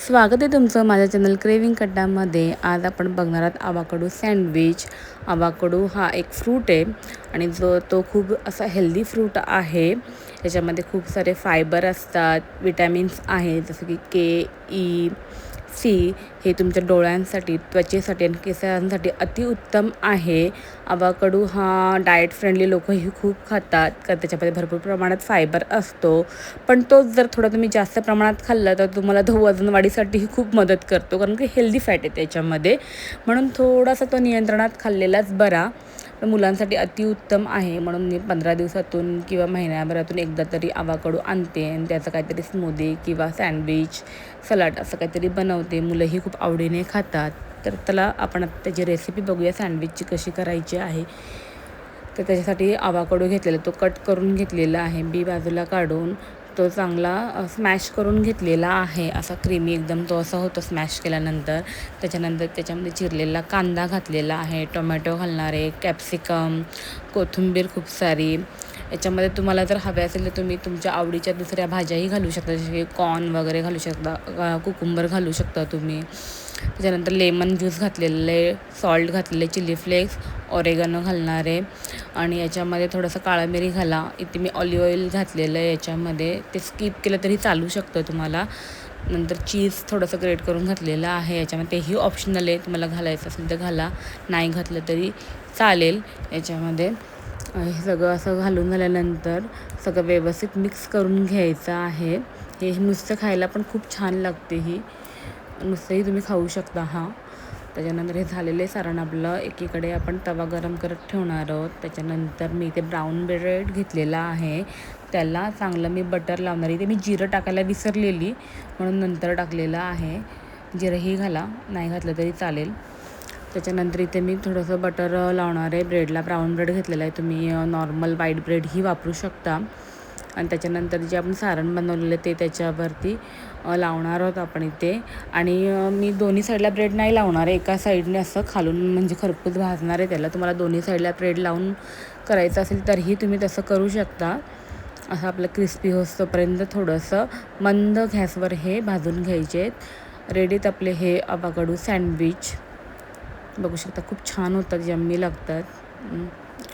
स्वागत आहे तुमचं माझ्या चॅनल क्रेविंग कट्टामध्ये। आज आपण बघणार आहोत आवाकाडो सँडविच। आवाकाडो हा एक फ्रूट आहे आणि तो खूप असा हेल्दी फ्रूट आहे। याच्यामध्ये खूप सारे फायबर असतात, विटॅमिन्स आहेत जसं की के, ई, सी। हे तुमच्या डोळ्यांसाठी, त्वचेसाठी आणि केसांसाठी अतिउत्तम आहे। आवाकाडो हा डाएट फ्रेंडली लोकही खूप खातात कारण त्याच्यामध्ये भरपूर प्रमाणात फायबर असतो। पण तोच जर थोडा तुम्ही जास्त प्रमाणात खाल्ला तर तुम्हाला तो वजन वाढीसाठीही खूप मदत करतो कारण की हेल्दी फॅट आहे त्याच्यामध्ये। म्हणून थोडासा तो नियंत्रणात खाल्लेलाच बरा। पण मुलांसाठी अतिउत्तम आहे म्हणून मी 15 दिवसातून किंवा महिन्याभरातून एकदा तरी आवाकाडो आणते आणि त्याचं काहीतरी स्मूदी किंवा सँडविच, सलाड असं काहीतरी बनवते। मुलंही खूप आवडीने खातात। तर चला आपण आता त्याची रेसिपी बघूया सँडविचची कशी करायची आहे। तर त्याच्यासाठी आवाकाडो घेतलेला, तो कट करून घेतलेला आहे, बी बाजूला काढून तो चांगला स्मॅश करून घेतलेला आहे। असा क्रीमी एकदम तो असा होतो स्मॅश केल्यानंतर। त्याच्यानंतर त्याच्यामध्ये चिरलेला कांदा घातलेला आहे, टोमॅटो घालणार आहे, कॅप्सिकम, कोथिंबीर खूप सारी। याच्यामध्ये तुम्हाला जर हवे असेल तर तुम्ही तुमच्या आवडीच्या दुसऱ्या भाज्याही घालू शकता, जसे की कॉर्न वगैरे घालू शकता, कुकुंबर घालू शकता तुम्ही। त्याच्यानंतर लेमन ज्यूस घातलेलं आहे, सॉल्ट घातलेले, चिली फ्लेक्स, ऑरेगॅनो घालणार आहे आणि याच्यामध्ये थोडंसं काळा मिरी घाला। इथे मी ऑलिव्ह ऑइल घातलेलं आहे याच्यामध्ये, ते स्किप केलं तरी चालू शकतं तुम्हाला। नंतर चीज थोडंसं ग्रेट करून घातलेलं आहे याच्यामध्ये, तेही ऑप्शनल आहे, तुम्हाला घालायचं असेल तर घाला, नाही घातलं तरी चालेल। याच्यामध्ये हे सगळं असं घालून झाल्यानंतर सगळं व्यवस्थित मिक्स करून घ्यायचं आहे। हे नुसतं खायला पण खूप छान लागते, ही नुसतंही तुम्ही खाऊ शकता हा। त्याच्यानंतर हे झालेले सारण आपलं एकीकडे आपण तवा गरम करत ठेवणार आहोत। त्याच्यानंतर मी इथे ब्राऊन ब्रेड घेतलेला आहे, त्याला चांगलं मी बटर लावणार आहे। ते मी जिरं टाकायला विसरलेली म्हणून नंतर टाकलेलं आहे। जिरंही घाला, नाही घातलं तरी चालेल। त्याच्यानंतर इथे मी थोडंसं बटर लावणार आहे ब्रेडला। ब्राऊन ब्रेड घेतलेला आहे, तुम्ही नॉर्मल व्हाईट ब्रेडही वापरू शकता। आणि त्याच्यानंतर जे आपण सारण बनवलेलं ते त्याच्यावरती लावणार आहोत आपण इथे। आणि मी दोन्ही साईडला ब्रेड नाही लावणार आहे, एका साईडने असं खालून म्हणजे खरपूस भाजणार आहे त्याला। तुम्हाला दोन्ही साईडला ब्रेड लावून करायचं असेल तरीही तुम्ही तसं करू शकता। असं आपलं क्रिस्पी होईपर्यंत थोडंसं मंद गॅसवर हे भाजून घ्यायचे आहेत। रेडीत आपले हे आवाकाडो सँडविच, बघू शकता खूप छान होतात, यम्मी लागतात।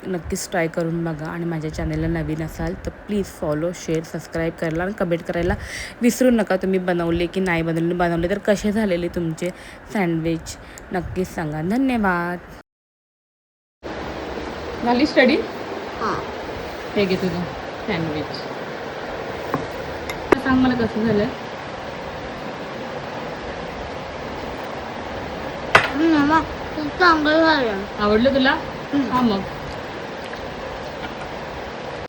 नक्कीच ट्राय करून बघा आणि माझ्या चॅनलला नवीन असाल तर प्लीज फॉलो, शेअर, सबस्क्राईब करायला आणि कमेंट करायला विसरू नका। तुम्ही बनवले की नाही बनवले तर कसे झालेले तुमचे सँडविच नक्कीच सांगा। धन्यवाद। झाली स्टडी? हां, हे घे तुझं सँडविच, सांग मला कसं झालं। मामा खूप चांगलं झालं. आवडलं तुला? हा मग